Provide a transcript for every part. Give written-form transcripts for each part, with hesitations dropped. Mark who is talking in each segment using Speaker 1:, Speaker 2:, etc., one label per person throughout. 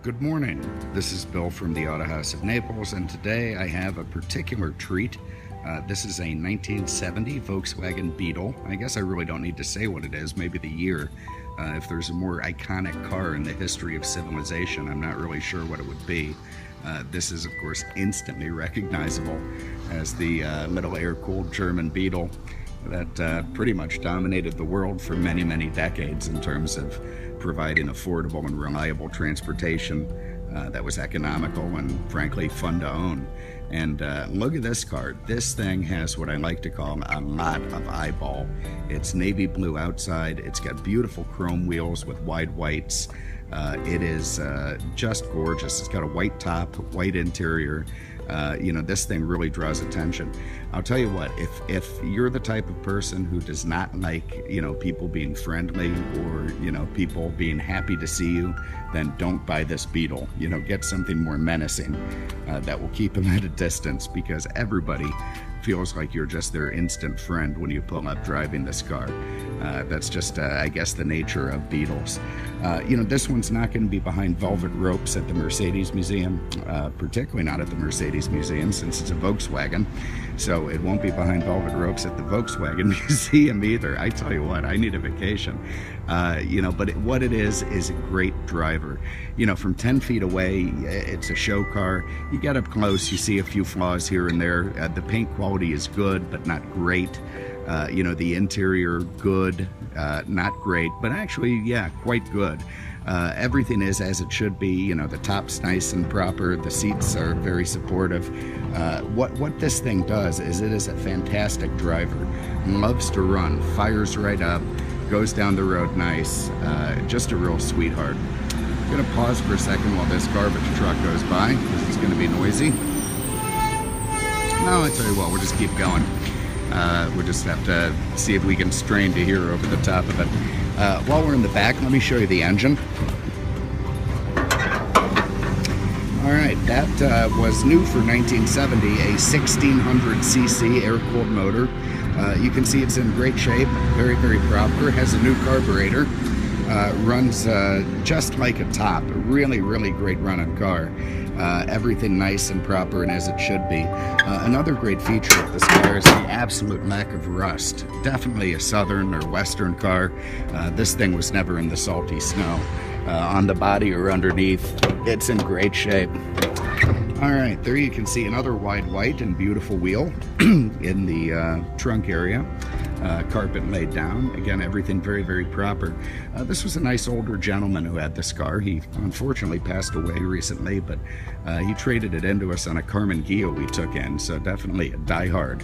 Speaker 1: Good morning. This is Bill from the Auto House of Naples, and today I have a particular treat. This is a 1970 Volkswagen Beetle. I guess I really don't need to say what it is, maybe the year. If there's a more iconic car in the history of civilization, I'm not really sure what it would be. This is, of course, instantly recognizable as the little air-cooled German Beetle that pretty much dominated the world for many, many decades in terms of providing affordable and reliable transportation that was economical and frankly fun to own. And look at this car. This thing has what I like to call a lot of eyeball. It's navy blue outside. It's got beautiful chrome wheels with wide whites. It is just gorgeous. It's got a white top, white interior. You know, this thing really draws attention. I'll tell you what, if you're the type of person who does not like, you know, people being friendly or, you know, people being happy to see you, then don't buy this Beetle. You know, get something more menacing that will keep them at a distance, because everybody feels like you're just their instant friend when you pull up driving this car. That's just, I guess, the nature of Beetles. You know, this one's not going to be behind velvet ropes at the Mercedes Museum, particularly not at the Mercedes Museum since it's a Volkswagen. So it won't be behind velvet ropes at the Volkswagen Museum either. I tell you what, I need a vacation. You know, but what it is a great driver. You know, from 10 feet away, it's a show car. You get up close, you see a few flaws here and there. The paint quality is good, but not great. You know, the interior, good, not great, but actually, yeah, quite good. Everything is as it should be. You know, the top's nice and proper. The seats are very supportive. What this thing does is it is a fantastic driver. Loves to run, fires right up, goes down the road nice. Just a real sweetheart. I'm gonna pause for a second while this garbage truck goes by because it's gonna be noisy. No, I tell you what, we'll just keep going. We'll just have to see if we can strain to hear over the top of it. While we're in the back, let me show you the engine. All right, that was new for 1970, a 1600cc air-cooled motor. You can see it's in great shape, very, very proper. Has a new carburetor. Runs just like a top. A really, really great running car. Everything nice and proper and as it should be. Another great feature of this car is the absolute lack of rust. Definitely a southern or western car. This thing was never in the salty snow. On the body or underneath, it's in great shape. All right, there you can see another wide white and beautiful wheel in the trunk area. Carpet laid down. Again, everything very, very proper. This was a nice older gentleman who had this car. He unfortunately passed away recently, but he traded it into us on a Carmen Ghia we took in, so definitely a diehard.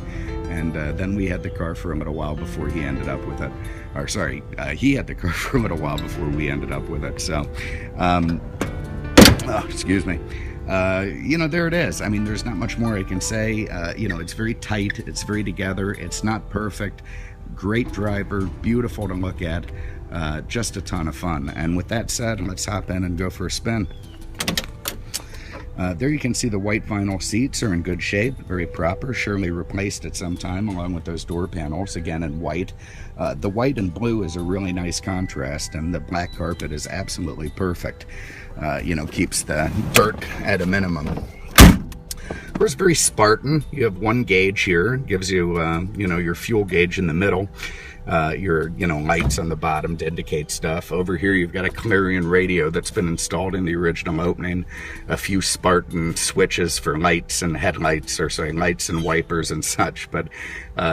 Speaker 1: And then we had the car for a little while before he ended up with it. Or sorry, he had the car for a little while before we ended up with it. So, oh, excuse me. You know, there it is. I mean, there's not much more I can say. You know, it's very tight. It's very together. It's not perfect. Great driver. Beautiful to look at. Just a ton of fun. And with that said, let's hop in and go for a spin. There you can see the white vinyl seats are in good shape, very proper, surely replaced at some time, along with those door panels, again in white. The white and blue is a really nice contrast, and the black carpet is absolutely perfect. You know, keeps the dirt at a minimum. Of course, very Spartan. You have one gauge here, gives you, you know, your fuel gauge in the middle. Your, you know, lights on the bottom to indicate stuff. Over here you've got a Clarion radio that's been installed in the original opening. A few Spartan switches for lights and headlights, or sorry, lights and wipers and such. But,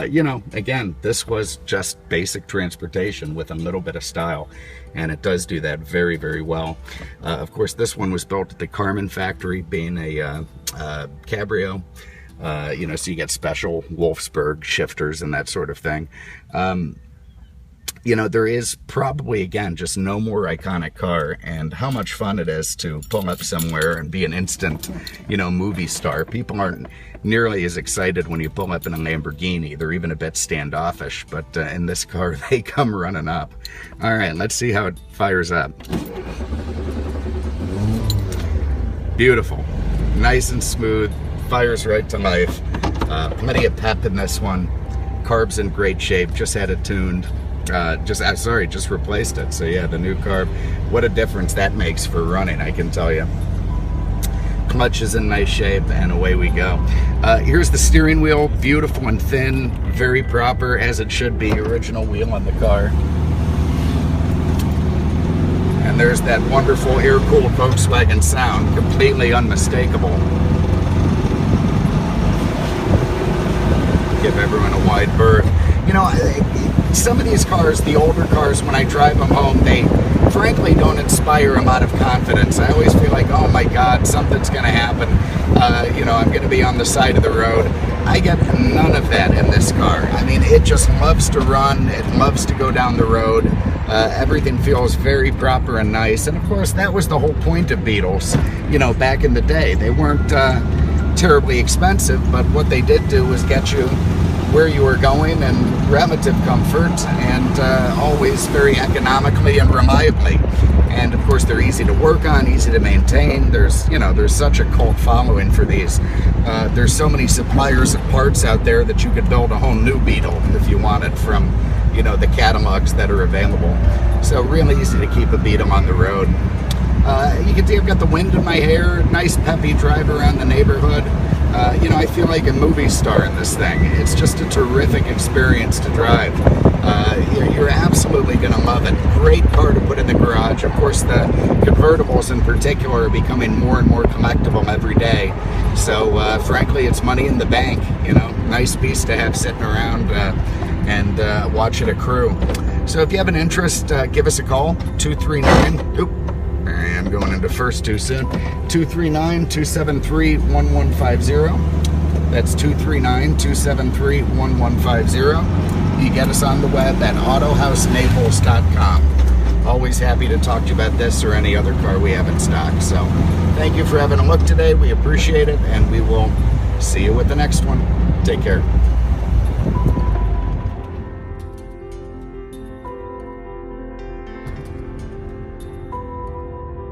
Speaker 1: you know, again, this was just basic transportation with a little bit of style. And it does do that very, very well. Of course, this one was built at the Carmen factory, being a cabrio. You know, so you get special Wolfsburg shifters and that sort of thing. You know, there is probably, again, just no more iconic car, and how much fun it is to pull up somewhere and be an instant, you know, movie star. People aren't nearly as excited when you pull up in a Lamborghini. They're even a bit standoffish, but in this car, they come running up. All right, let's see how it fires up. Beautiful. Nice and smooth. Fires right to life. Plenty of pep in this one. Carb's in great shape. Just had it tuned. just replaced it. So yeah, the new carb, what a difference that makes for running, I can tell you. Clutch is in nice shape, and away we go. Here's the steering wheel, beautiful and thin, very proper, as it should be, original wheel on the car. And there's that wonderful air-cooled Volkswagen sound, completely unmistakable. Give everyone a wide berth. You know, some of these cars, the older cars, when I drive them home, they frankly don't inspire a lot of confidence. I always feel like, oh my God, something's going to happen. You know, I'm going to be on the side of the road. I get none of that in this car. I mean, it just loves to run. It loves to go down the road. Everything feels very proper and nice. And of course, that was the whole point of Beetles, you know, back in the day. They weren't terribly expensive, but what they did do was get you where you were going in relative comfort, and always very economically and reliably. And of course, they're easy to work on, easy to maintain. There's such a cult following for these. There's so many suppliers of parts out there that you could build a whole new Beetle if you wanted from, you know, the catalogs that are available. So really easy to keep a Beetle on the road. You can see I've got the wind in my hair, nice peppy drive around the neighborhood. You know, I feel like a movie star in this thing. It's just a terrific experience to drive. You're absolutely going to love it. Great car to put in the garage. Of course, the convertibles in particular are becoming more and more collectible every day. So, frankly, it's money in the bank. You know, nice piece to have sitting around and watch it accrue. So if you have an interest, give us a call, 239, I'm going into first too soon, 239-273-1150. That's 239-273-1150. You get us on the web at autohousenaples.com. Always happy to talk to you about this or any other car we have in stock. So thank you for having a look today. We appreciate it, and we will see you with the next one. Take care.